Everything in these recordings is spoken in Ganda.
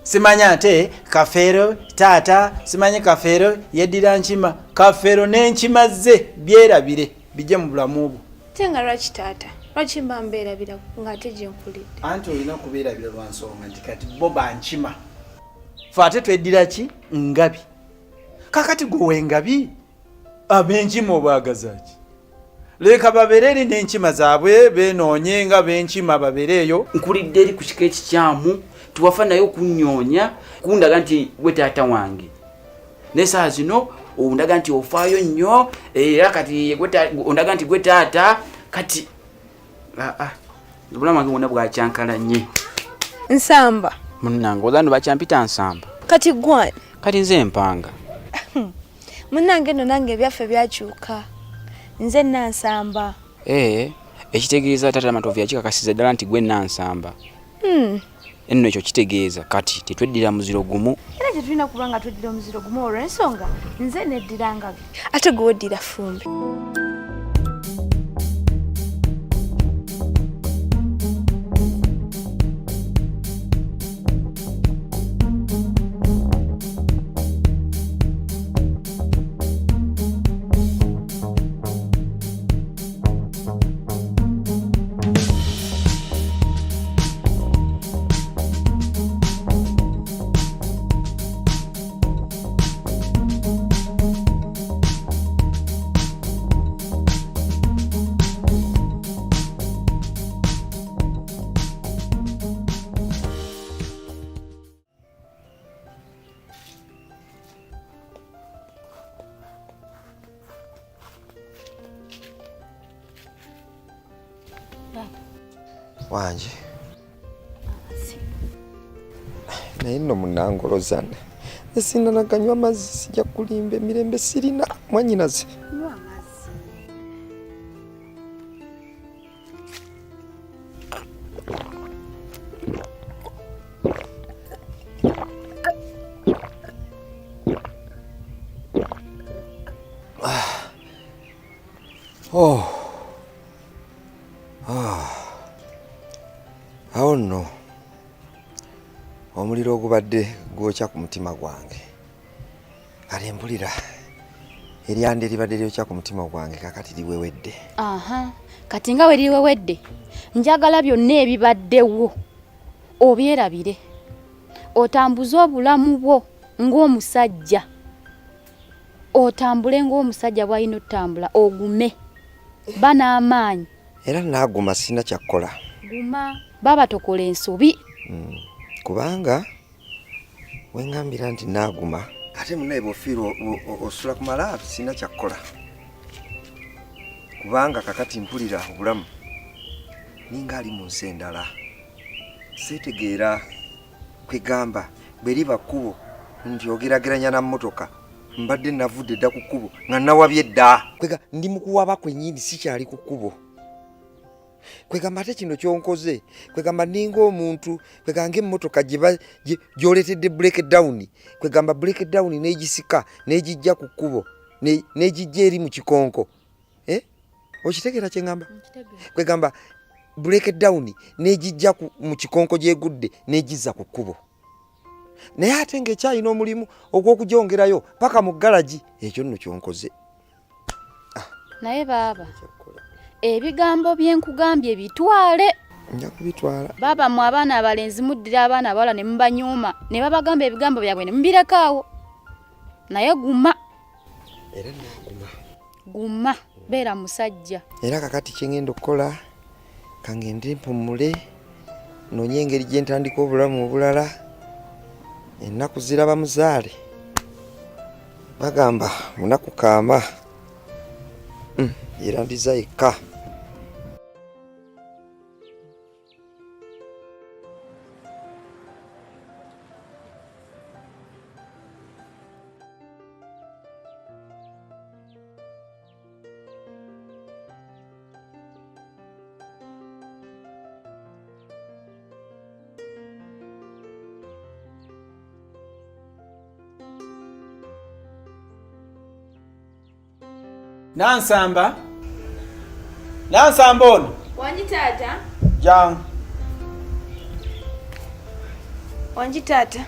Simanya ate Kafeero taata simanye Kafeero yeddira nkima Kafeero n'enkima ze byerabire bijje mu bulamu bwo. Tenga lwaki taata lwaki mba mbeerabira ng'ate gye nkulidde. Anti olina kubeerabira lwa nsonga nti kati bo bankima fe ate tweddira ki ngabi kakati gwe wengabi ab'enkima obwagaza ki leka babeere eri n'enkima zaabwe beenoonye nga b'enkima babeere eyo. Nkulidde eri ku kika ekikyamu tuwafa naye okunyoonya kundaga nti gwe taata wange n'essaawa zino ondaga nti ofaayo nnyo era kati ondaga nti gwe taata kati obulamu wange bwonna bwakyankalanye. Nsamba munnange olano bakyampita Nsamba kati gwani kati nze Mpanga. munnange nno nange ebyaffe byakyuka nze Nansamba. Ekitegeeza taata Matovu yakikakasiza ddala nti gwe Nansamba. Enno ekyo kitegeeza kati tetweddira muziro gumu. Era tetulina kuba nga tweddira omuziro gumu olw'ensonga nze neddira ngabi ate gwe weddira Fumbi. Wanje naye nno munangolozana esina naganywa amazzi sijja kulimba emirembe sirina mwanyinaze. Awo nno omuliro ogubadde gwokya ku mutima gwange kale mpulira eryande libadde lyokya ku mutima gwange kakati liwewedde. Kati nga we liwewedde njagala byonna ebibaddewo obyerabire otambuze obulamu bwo ng'omusajja otambule ng'omusajja bw'alina otambula ogume banaamaanyi era naaguma sina kyakkola. Guma baba tokola ensobi. Kubanga wengambira nti naaguma ate munaye bw'ofiira osula ku malaabi sina kyakkola kubanga kakati mpulira obulamu ninga ali mu nsi endala seetegeera kwegamba bwe liba kkubo nti ogerageranya na mmotoka mbadde navudde dda ku kkubo nga nawabye dda kwega ndi mu kuwaba kwennyini sikyali ku kkubo kwegamba ate kino kyonkoze kwegamba ninga omuntu kweganga emmotoka gyoletedde breakdown kwegamba breakdown n'egisika n'egijja ku kkubo n'egijja eri mu kikonko okitegeera kye ngamba kwegamba breakdown n'egijja mu kikonko gyegudde n'egizza ku kkubo naye ate ng'ekyalina omulimu ogw'okugyongerayo paka mu galagi ekyo nno kyonkoze. Naye baaba ebigambo byenkugambye bitwale. Nja kubitwala. Baba mu abaana abalenzi muddira abaana abawala ne mubanyuma ne babagamba ebigambo byabwe ne mubirekaawo. Naye guma. Era naguma. Guma beera musajja. Era kakati kyengenda okukola kangende mpumule noonye engeri gye ntandika obulamu obulala ennaku ziraba muzaale bagamba munaku kaama era ndiza yekka. Nansamba ono wanji taata jangu Wangi taata.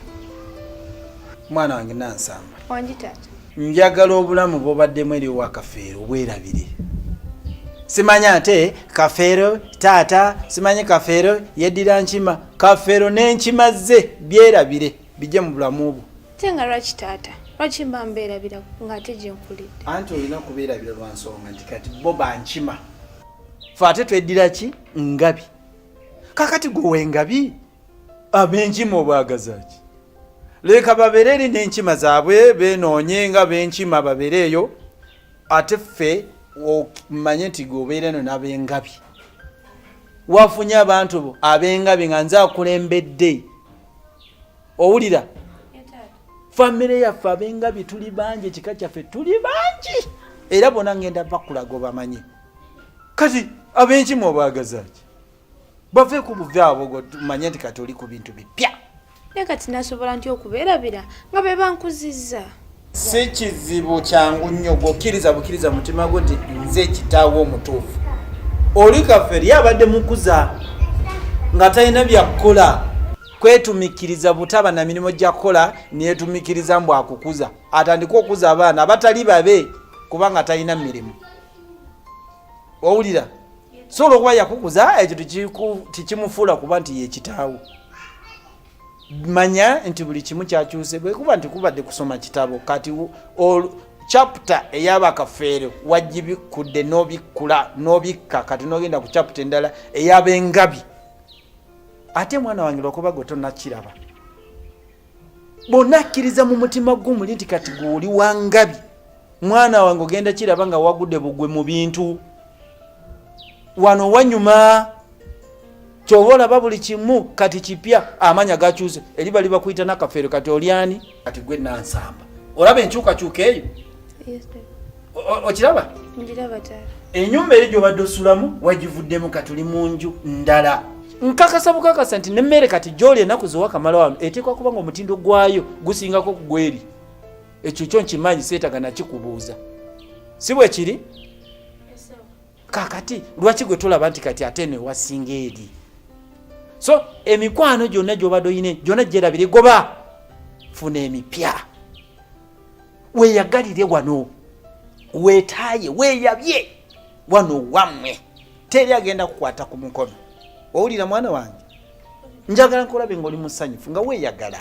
Mwana wange Nansamba. Wangi taata. Njagala obulamu bwobaddemu eri wa Kafeero bwerabire. Simanya ate Kafeero taata, simanye Kafeero yeddira nkima, Kafeero n'enkima ze byerabire bijje mu bulamu bwo. Tenga lwaki taata? Lwaki mba mbeerabira ng'ate gye nkulidde? Anti olina kubeerabira lwa nsonga nti kati bo bankima. Ffe ate tweddira ki? Ngabi. Kakati gwe ngabi ab'enkima obwagaza ki? Leka babeere eri n'enkima zaabwe beenoonye nga b'enkima babeere eyo, ate ffe omanye nti gwe obeera eno n'ab'engabi. Wafunye abantu bo ab'engabi nga nze akulembedde. Owulira? Famire yaffe ab'engabi tuli bangi, ekika kyaffe tuli bangi. Era bona ngenda bakulaga obamanyi. Kati ab'enkima obwagaza ki? Bave ku buve abo tumanye nti kati oli ku bintu bipya. Ne kati nasobola nti okubeerabira nga be bankuzizza. Si kizibu kyangu nnyo gwokkiriza bukkiriza mutima gwo nti nze kitaawo omutuufu. Oli Kafeero yabadde mukuza nga talina byakukola. Kwetumikiriza butaba na mirimu gya kukola neyetumikiriza mbu akukuza. Atandika okuza abaana abatali babe kubanga talina mirimu. Owulira? Sobola okuba yakukuza ekyo tikimufuula kuba nti ye kitaawo. Manya nti buli kimu kyakyuse bwe kuba nti kubadde kusoma kitabo kati chapter eyaba Kafeero wajibikudde n'obikkula n'obikka kati n'ogenda ku chapter endala eyab'engabi. Ate mwana wange lwakuba gwe tonnakiraba. Bonna akkiriza mu mutima gw'omuli nti kati gwe oli wa ngabi. Mwana wange ogenda kiraba nga wagudde bugwe mu bintu. Wano wanyuma. Kyova olaba buli kimu kati kipya amanya gakyuse. Eri bali bakuyita na Kafeero kati olyani? Kati gwe Nansamba. Olaba enkyukakyuka eyo? Yes, okiraba? njiraba taata. Ennyumba eri gy'obadde osulamu wagivuddemu kati oli mu nju ndala. Nkakasa bukakasa nti n'emmere kati gy'oli ennaku z'owakamala wano eteekwa kuba nga omutindo gwayo gusingako ku gweri. Ekyo kyo nkimanyi seetaga nakikubuuza. Si bwe kiri? Kakati lwaki gwe tolaba nti kati ate ne wasinga eri? So emikwano gyonna gy'obadde oyine gyonna gyerabire goba. Funa emipya. Weeyagalire wano. Weetaaye weeyabye wano wammwe. Teri agenda kukwata ku mukono. Owulira mwana wange? Njagala nkulabe ng'oli musanyufu nga weeyagala.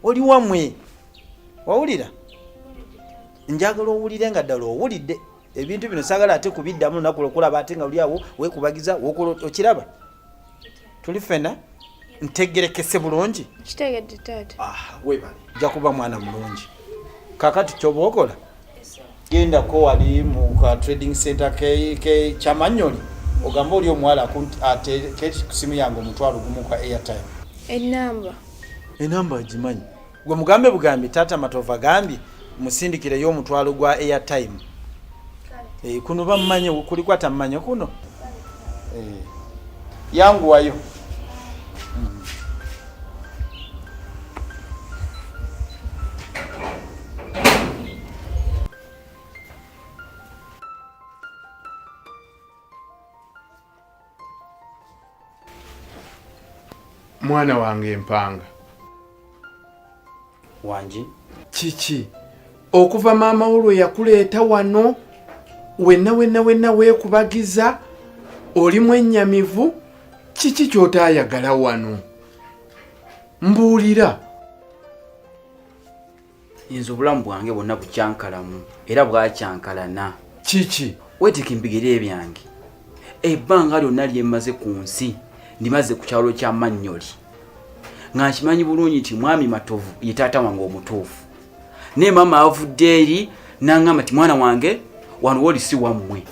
Oli wammwe. Owulira? Njagala owulire nga ddala owulidde. Ebintu bino saagala ate kubiddamu lunaku lwokulaba ate nga oli awo weekubagiza okiraba. Tuli ffena ntegerekese bulungi. Kitegedde taata. Weebale. Nja kuba mwana mulungi. Kakati ky'oba okola? Gendako wali mu ka trading center ke Kyamanyoli. Ogamba oli omuwala ateeke ku simu yange omutwalo gumu kwa airtime. Enamba agimanyi. Gwe mugambe bugambi taata Matova gambi musindikire y'omutwalo gwa airtime. Kuno bammanyi kuli kwata mmanya kuno. Yangu wayo. Mwana wange Mpanga. Wangi? Kiki? Okuva maama olwo yakuleeta wano wenna weekubagiza olimu ennyamivu, kiki ky'otaayagala wano? Mbuulira. Nze obulamu bwange bwonna bukyankalamu era bwakyankalana. Kiki? Weetikimbigire ebyange. Ebbanga lyonna lyemmaze ku nsi ndimaze ku kyalo kya Manyoli. Nga nkimanyi bulungi nti mwami Matovu ye taata wange omutuufu. Ne maama avudde eri n'aŋŋamba nti mwana wange wano woli si wammwe.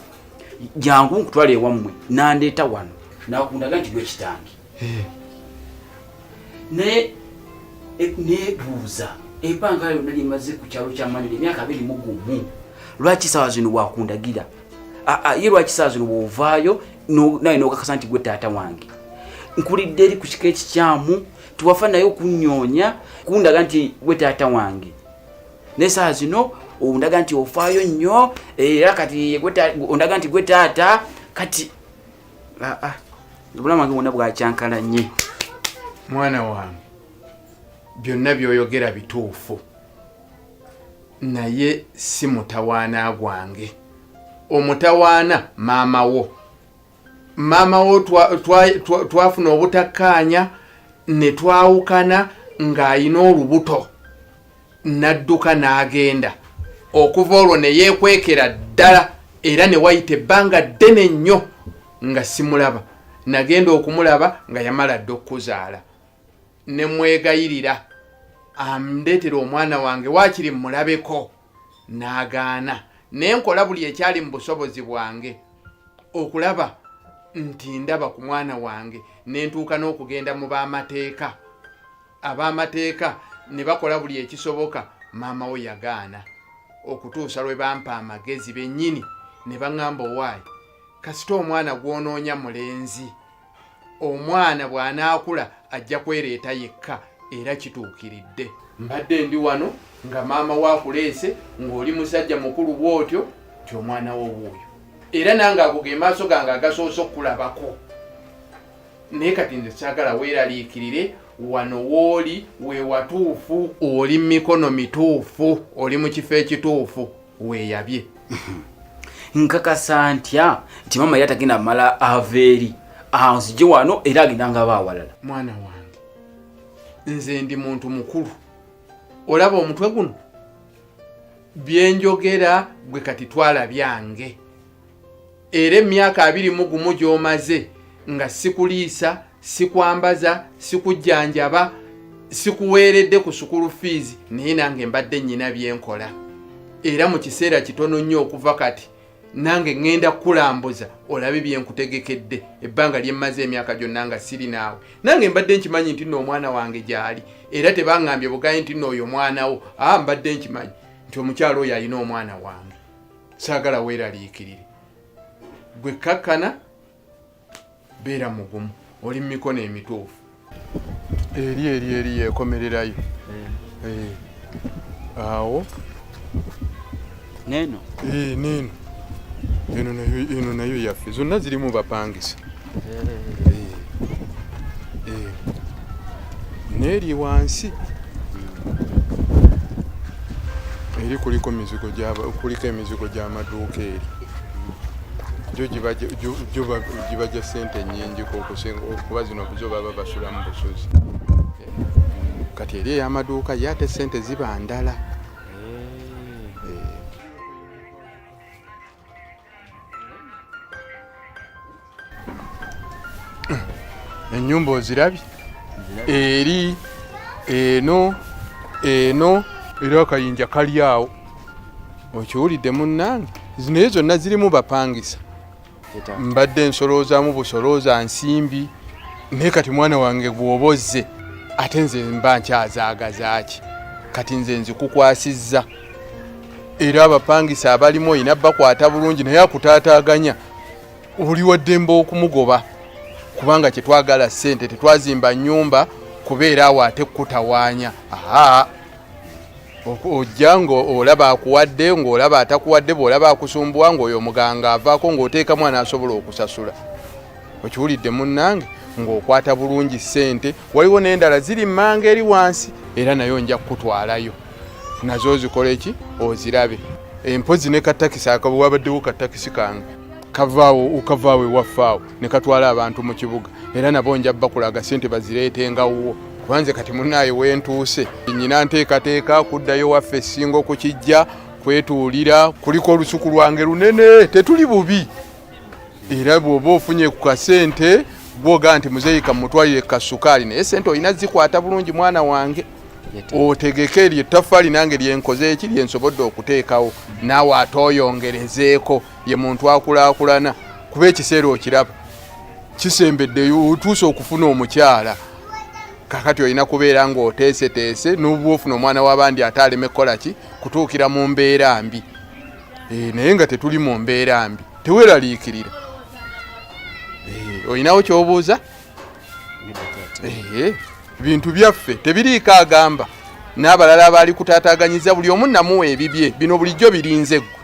Jangu nkutwale ewammwe n'andeeta wano. Nakundaga nti gwe kitange. Neebuuza ebbanga lyonna lyemmaze ku kyalo kya Manyoli emyaka 21. Lwaki saawa zino wakundagira? Ye lwaki saawa zino bw'ovaayo naye n'okakasa nti gwe taata wange. Nkulidde eri ku kika ekikyamu tuwafa naye okunyoonya kundaga nti gwe taata wange. Ne saawa zino ondaga nti ofaayo nnyo era kati ondaga nti gwe taata kati obulamu wange bwonna bwakyankalanye. Mwana wange byonna byoyogera bituufu naye si mutawaana gwange. Omutawaana maama wo twafuna obutakkaanya ne twawukana ng'ayina olubuto n'adduka n'agenda. Okuva olwo ne yeekwekera ddala era ne wayita ebbanga ddene nnyo nga simulaba. Nagenda okumulaba nga yamala dda okuzaala. Ne mwegayirira amndeetera omwana wange waakiri mulabeko n'agaana. Ne nkola buli ekyali mu busobozi bwange okulaba nti ndaba ku mwana wange. Ne ntuuka n'okugenda mu b'amateeka. Ab'amateeka ne bakola buli ekisoboka. Maama we yagaana okutuusa lwe bampa amagezi bennyini ne baŋŋamba owaayi kasita omwana gw'onoonya mulenzi. Omwana bw'anaakula ajja kwereeta yekka era kituukiridde. Mbadde ndi wano nga maama waakuleese ng'oli musajja mukulu bw'otyo ti omwana wo wuuyo. Era nange ago ge maaso gange agasoose okulabako. Naye kati nze saagala weeraliikirire wano wooli we watuufu. Oli mikono mituufu, oli mu kifo ekituufu, weeyabye. Nkakasa ntya nti maama yali atagenda mala aveeri anzije wano era agenda nga baawalala. Mwana wange, nze ndi muntu mukulu. Olaba omutwe guno byenjogera gwe kati twala byange. Era emyaka 21 gy'omaze nga sikuliisa, sikwambaza, sikujjanjaba, sikuweeredde ku sukulu fees, naye nange mbadde nnyina byenkola. Era mu kiseera kitono nnyo okuva kati nange ngenda kulambuza olabe byenkutegekedde. Ebbanga lyemmaze emyaka gyonna nga siri naawe. Nange mbadde nkimanyi nti nno omwana wange gy'ali. Era tebaŋŋambye bugaye nti nno oyo mwana wo. Mbadde nkimanyi nti omukyalo oyo alina omwana wange. Saagala weeraliikirire. Gwe kakkana beera mugumu. Oli mikono emituufu. Eri yekomererayo. Awo. Neno. Neno. Eno nayo yaffe. Zonna zirimu bapangisa. N'eri wansi. Eri kuliko emizigo gy'amaduuka eri. Jo gibajja ssente nnyingi okuba zino zo baba basula mu busozi. Kati eri ey'amaduuka ye ate ssente ziba ndala. Ennyumba ozirabye? Eri eno era akayinja kali awo. Okiwulidde munnange? Naye zonna zirimu bapangisa. Mbadde nsoloozaamu busolooza nsimbi. Naye kati mwana wange gw'obozze ate nze mba nkyazaagaza ki? Kati nze nzikukwasizza. Era abapangisa abalimu oyina bakwata bulungi naye akutaataaganya. Oli wa ddembe okumugoba. Kubanga kyetwagala ssente, tetwazimba nnyumba kubeera awo ate kutawaanya. Ojja ng'olaba akuwadde, ng'olaba atakuwadde, bw'olaba akusumbuwa ng'oyo omuganga avaako ng'oteeka mwana asobola okusasula. Okiwulidde munnange? Ng'okwata bulungi ssente. Waliwo n'endala ziri mmanga eri wansi era nayo nja kukutwalayo. Nazo ozikola eki? Ozirabe. Empozi ne katakisi wabaddewo katakisi kange. Ukavaawo ewaffaawo ne katwala abantu mu kibuga. Era nabo nja bakulaga ssente bazireetenga wuwo. Kubanze kati munnaaye wentuuse. Nnyina nteekateeka kuddayo waffe essinga okukijja, kwetuulira, kuliko olusuku lwange lunene, tetuli bubi. Era bw'oba ofunye ku kasente, bwoga nti muzeeyika mutwalire kasukaali, naye ssente olina zikwata bulungi mwana wange. Otegeke eryo ettaffaali nange lyenkoze eki lyensobodde okuteekawo. Naawe ate oyongerezeeko, ye muntu akulaakulana. Kuba ekiseera okiraba. Kisembedde otuuse okufuna omukyala. Kakati olina kubeera ng'oteeseteese n'oba ofuna omwana w'abandi ate aleme kukola ki? Kutuukira mu mbeera mbi. Naye nga tetuli mu mbeera mbi. Teweeraliikirira. Olinawo ky'obuuza? Bintu byaffe tebiriiko agamba. N'abalala abaali kutaataaganyiza buli omu namuwa ebibye. Bino bulijjo birinze ggwe.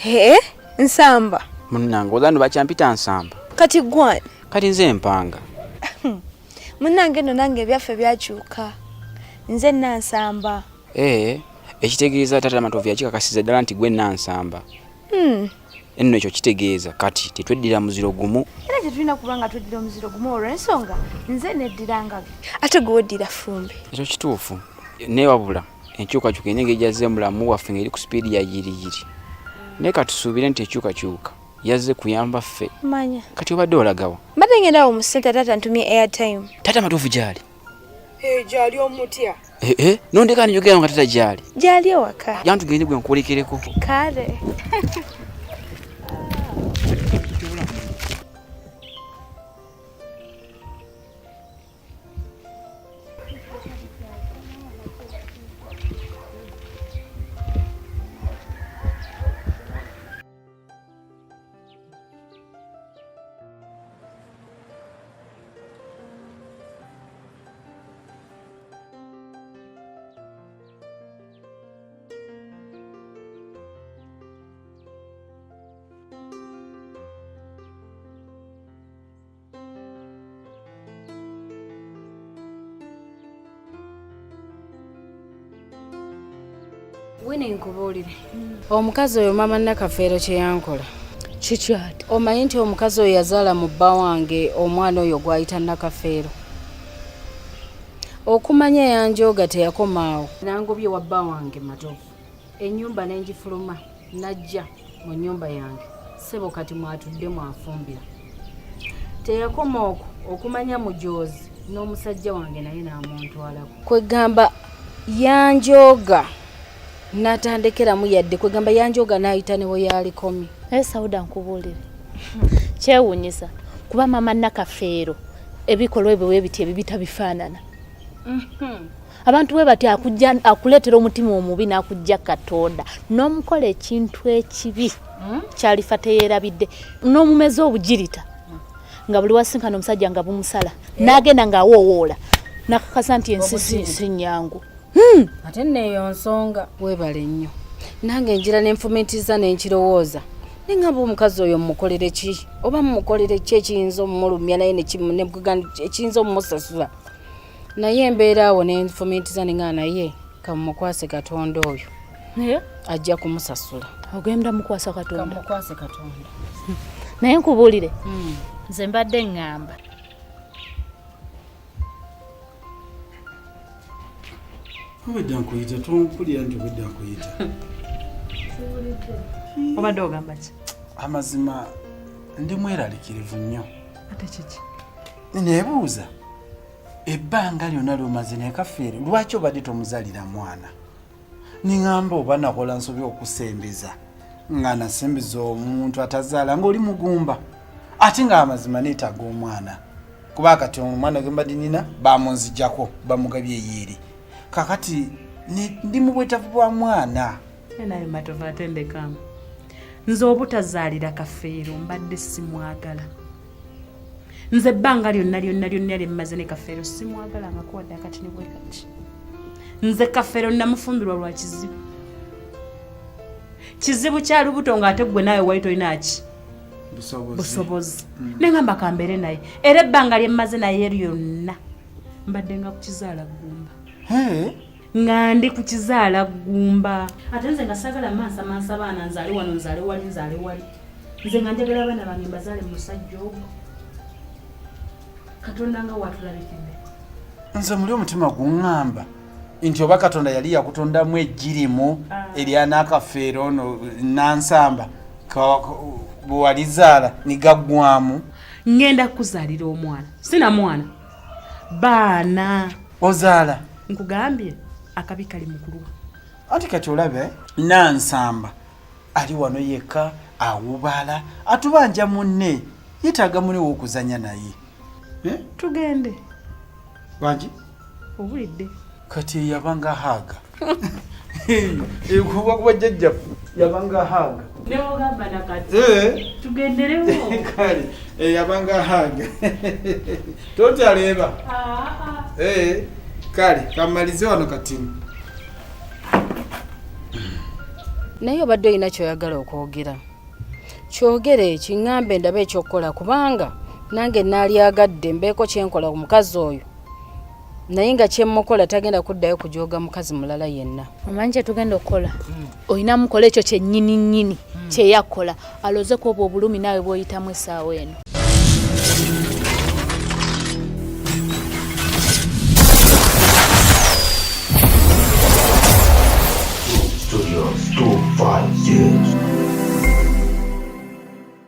He, nsamba. Munnange ozandu bakyampita nsamba. Kati gwani. Kati nze mpanga. Munnange no nange byaffe byakyuka. Nze nansamba. Ekitegeeza tata Matovu yakikakasiza ddala nti gwe nansamba. Enno ekyo kitegeeza kati tetweddira muziro gumu. Era tetulina kubanga tweddira omuziro gumu olw'ensonga nze neddirangabi. Ate gwe oddira Fumbi. Ekyo kituufu. Newabula enkyukakyuka engeri gyazze mulamu waffe ngeri ku sipiidi ya yiriyiri. Naye katusuubire nti ekyukakyuka yazze kuyamba ffe. Manya. Kati obadde olagawa? Mbadde ngenda mu ssente tata ntumye airtime. Tata Matovu gyali? Gyali omutya. Nondeka njogera nga tata gyali? Gyali ewaka. Jantugende gwe nkulekereko. Kale. Wene nkubuulire. Omukazi oyo mama Nakafeero kye yankola. Kikyati. Omanyi nti omukazi oyo yazaala mu bba wange omwana oyo gwayita Nakafeero. Okumanya yanjooga teyakomaawo. Nangobye wa bba wange Matovu. Ennyumba n'engifuluma najja mu nnyumba yange. Ssebo kati mwatudde mwafumbira. Teyakoma okwo okumanya mujoozi n'omusajja wange naye n'amuntwalako. Kwegamba yanjooga natandekeramu yadde kwegamba yanjooga n'ayita ne we yalikomi. Naye Sauda nkubuulire. Kyewuunyisa kuba mama Nakafeero ebikolwa ebyo weebiti ebibita bifaanana. Abantu bwe bati akuleetera omutima omubi n'akujja Katonda n'omukola ekintu ekibi kyalifa teyeerabidde n'omumeza obugirita nga buli wasinkana omusajja nga bumusala n'agenda ng'awoowoola nakakasa nti ensi si nnyangu. Ate neeyo nsonga weebale nnyo. Nange njira n'enfumitiza n'enkirowooza nengamba omukazi oyo mumukolere ki oba mumukolere ki ekiyinza omumulumya naye ekiyinza omumusasula. Naye embeera awo n'enfumitiza nenga naye kamukwase Katonda oyo ajja kumusasula. Ogenda mukwasa Katonda? Kamukwase Katonda. Naye nkubuulire nze mbadde ngamba obedda nkuyita tompulira nti obedda nkuyita. Obadde ogamba ki? Amazima ndi mweraliikirivu nnyo. Ate kiki? Neebuuza ebbanga lyonna ly'omaze Nakafeero lwaki obadde tomuzalira mwana? Niŋŋamba oba nakola nsobye okusembeza nga nasembeza omuntu atazaala ng'oli mugumba ate nga amazima neetaaga omwana kuba kati omwana gwe mbadde nina bamunzijjako bamugabye eyeeri kakati ndi mu bwetaavu bwa mwana. Naye Matovu atendekamu nze obutazaalira Kafeero mbadde simwagala. Nze ebbanga lyonna lyemmaze ne Kafeero simwagala nga kuwadde akati ne bwe kati. Nze Kafeero namufumbirwa lwa kizibu. Kizibu kya lubuto ng'ate gwe naawe wali tolina ki? Busobozi. Nengamba kambeere naye. Era ebbanga lyemmaze naye lyonna mbadde nga kukizaala ggumba. Nga ndi kukizaala ggumba. Ate nze nga saagala mansa baana nzaale wano nzaale wali. Nze nga njagala abaana bange mbazaale mu musajja ogwo. Katonda nga watulabikidde. Nze muli omutima guŋŋamba nti oba Katonda yali yakutondamu ejjirimu erya Nakafeero ono nansamba bwe walizaala nigaggwamu. Ngenda kukuzaalira omwana. Sina mwana. Baana. Ozaala? Nkugambye akabi kali mukuluwa. Ati kati olabe nansamba ali wano yekka awubala atubanja munne yetaaga mune w'okuzanya naye. Tugende. Wangi? Obulidde. Kati yabanga haga. Kuba jjajjaffe yabanga haga. Neogamba nakati. Tugenderewo. Kale yabanga haga. Totaleba. Kale kamalize wano kati. naye obadde olina kyoyagala okwogera kyogere kiŋŋambe ndaba ekyokukola kubanga nange naalyagadde mbeeko kyenkola ku mukazi oyo naye nga kyemmukola tagenda kuddayo kujooga mukazi mulala yenna. omanyi kyetugenda okukola olina mukola ekyo kyennyini kyeyakola alozeko obwo obulumi naawe bw'oyitamu essaawa eno. Studios 250.